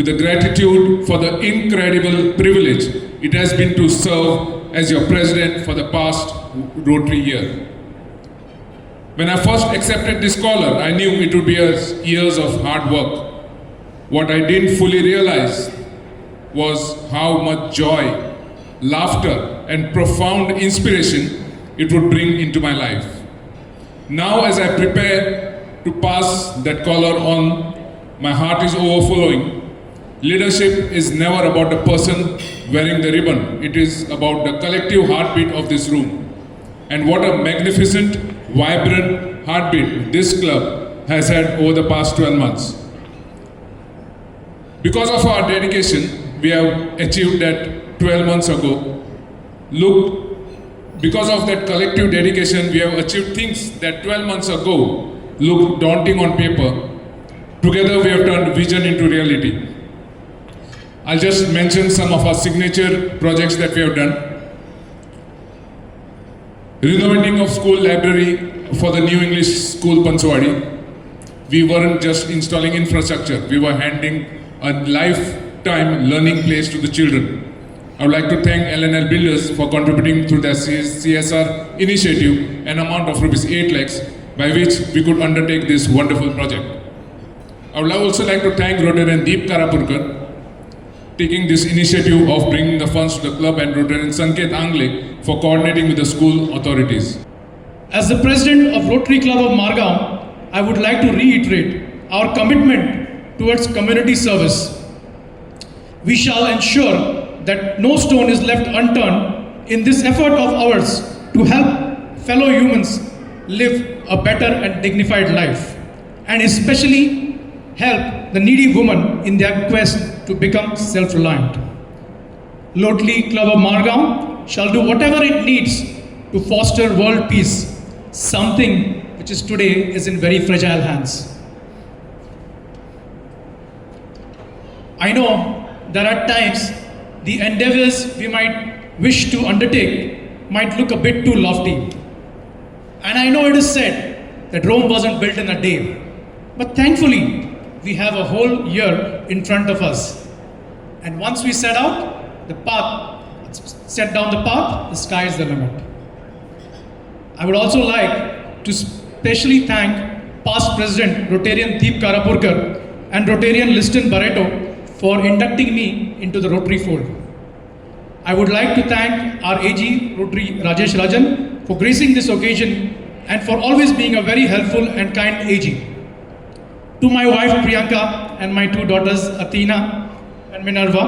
with the gratitude for the incredible privilege it has been to serve as your president for the past Rotary year. When I first accepted this collar, I knew it would be years of hard work. What I didn't fully realize was how much joy, laughter, and profound inspiration it would bring into my life. Now, as I prepare to pass that collar on, my heart is overflowing. Leadership is never about the person wearing the ribbon. It is about the collective heartbeat of this room. And what a magnificent, vibrant heartbeat this club has had over the past 12 months. Because of our dedication, we have achieved that 12 months ago. Because of that collective dedication, we have achieved things that 12 months ago looked daunting on paper. Together, we have turned vision into reality. I'll just mention some of our signature projects that we have done. Renovating of school library for the New English School Panswadi. We weren't just installing infrastructure, we were handing a lifetime learning place to the children. I would like to thank LNL Builders for contributing through their CSR initiative an amount of ₹8 lakhs by which we could undertake this wonderful project. I would also like to thank Rotarian Deep Karapurkar taking this initiative of bringing the funds to the club and Rotarian Sanket Angle for coordinating with the school authorities. As the president of Rotary Club of Margao, I would like to reiterate our commitment towards community service. We shall ensure that no stone is left unturned in this effort of ours to help fellow humans live a better and dignified life, and especially help the needy women in their quest to become self-reliant. Rotary Club of Margao shall do whatever it needs to foster world peace, something which is today is in very fragile hands. I know that at times the endeavors we might wish to undertake might look a bit too lofty. And I know it is said that Rome wasn't built in a day. But thankfully, we have a whole year in front of us. And once we set out the path, set down the path, the sky is the limit. I would also like to specially thank past President Rotarian Deep Karapurkar and Rotarian Liston Barreto for inducting me into the Rotary fold. I would like to thank our AG Rotary Rajesh Rajan for gracing this occasion and for always being a very helpful and kind AG. To my wife Priyanka and my two daughters Athena and Minerva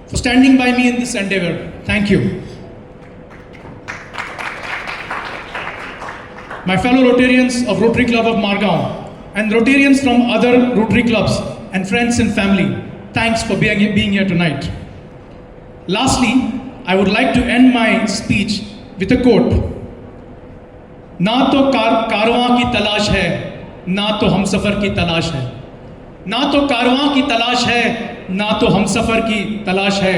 for standing by me in this endeavor. Thank you. My fellow Rotarians of Rotary Club of Margao and Rotarians from other Rotary clubs and friends and family, thanks for being here tonight. Lastly, I would like to end my speech with a quote. ना तो कारवां की तलाश है, ना तो हम सफर की तलाश है. ना तो कारवां की तलाश है, ना तो हम सफर की तलाश है.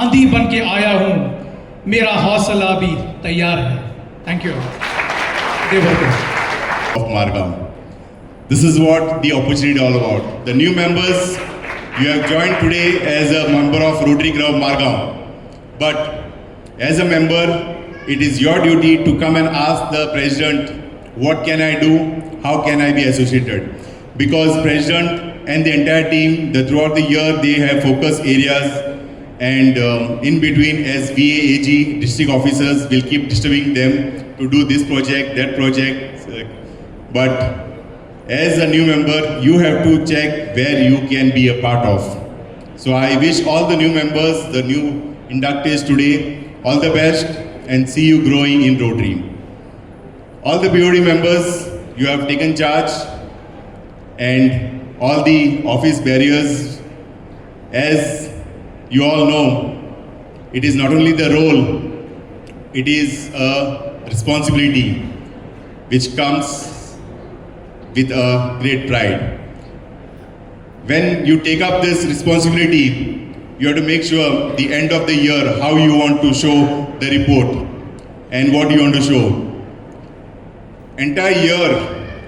आंधी बन के आया हूँ, मेरा हौसला भी तैयार है. Thank you. Of Margao. This is what the opportunity is all about. The new members, you have joined today as a member of Rotary Club of Margao. But as a member, it is your duty to come and ask the president, what can I do? How can I be associated? Because president and the entire team, throughout the year, they have focus areas, and in between, as VA, AG, district officers will keep disturbing them to do this project, that project. But as a new member, you have to check where you can be a part of. So I wish all the new members, the new inductees today, all the best and see you growing in Rotary. All the BOD members, you have taken charge, and all the office bearers, as you all know, it is not only the role, it is a responsibility which comes with a great pride. When you take up this responsibility, you have to make sure the end of the year how you want to show the report and what you want to show. Entire year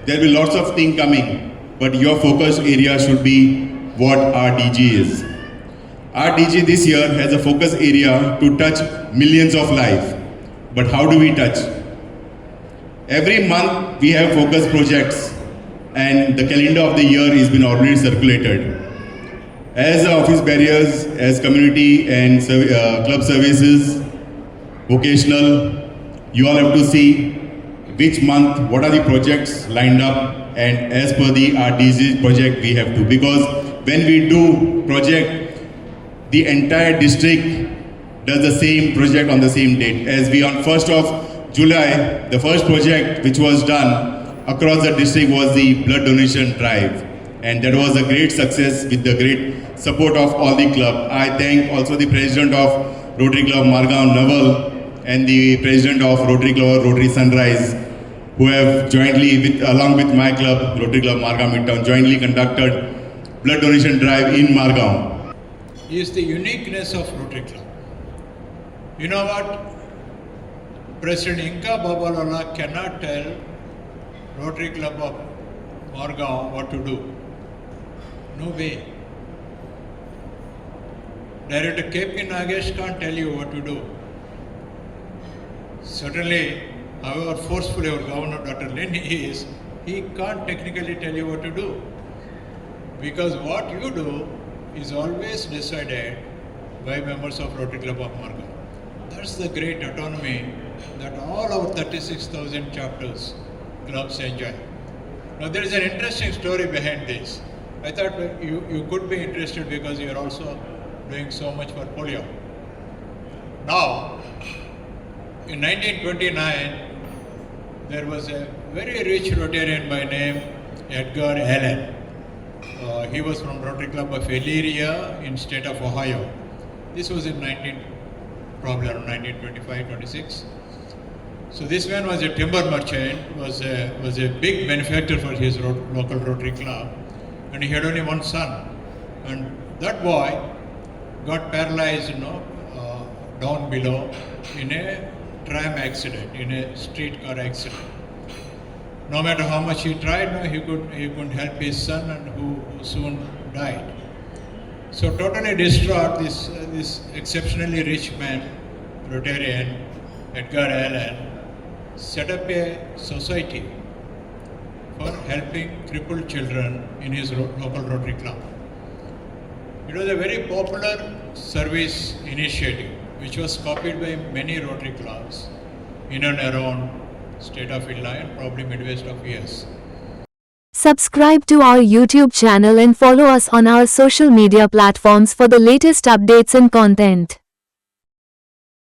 there will be lots of things coming, but your focus area should be what RDG is. RDG this year has a focus area to touch millions of lives. But how do we touch? Every month we have focus projects and the calendar of the year has been already circulated. As office barriers, as community and club services, vocational, you all have to see which month, what are the projects lined up, and as per the RDG project we have to. Because when we do project, the entire district does the same project on the same date. As we on 1st of July, the first project which was done across the district was the blood donation drive. And that was a great success with the great support of all the club. I thank also the president of Rotary Club Margam, Naval, and the president of Rotary Club Rotary Sunrise, who have jointly, along with my club, Rotary Club Margam Midtown, jointly conducted blood donation drive in Margam. Is the uniqueness of Rotary Club. You know what? President Inka Babalola cannot tell Rotary Club of Margam what to do. No way. Director KP Nagesh can't tell you what to do. Certainly, however forceful our Governor Dr. Lenny is, he can't technically tell you what to do. Because what you do is always decided by members of Rotary Club of Margam. That's the great autonomy that all our 36,000 chapters, clubs enjoy. Now there is an interesting story behind this. I thought you could be interested because you are also doing so much for polio. Now, in 1929, there was a very rich Rotarian by name Edgar Allen. He was from Rotary Club of Elyria in state of Ohio. This was in probably around 1925-26. So this man was a timber merchant, was a big benefactor for his local Rotary Club, and he had only one son. And that boy got paralyzed, down below in a tram accident, in a streetcar accident. No matter how much he tried, he couldn't help his son, and who soon died. So totally distraught, this exceptionally rich man, Rotarian, Edgar Allen, set up a society for helping crippled children in his local Rotary Club. It was a very popular service initiative which was copied by many Rotary clubs in and around state of Illinois and probably Midwest of US. Subscribe to our YouTube channel and follow us on our social media platforms for the latest updates and content.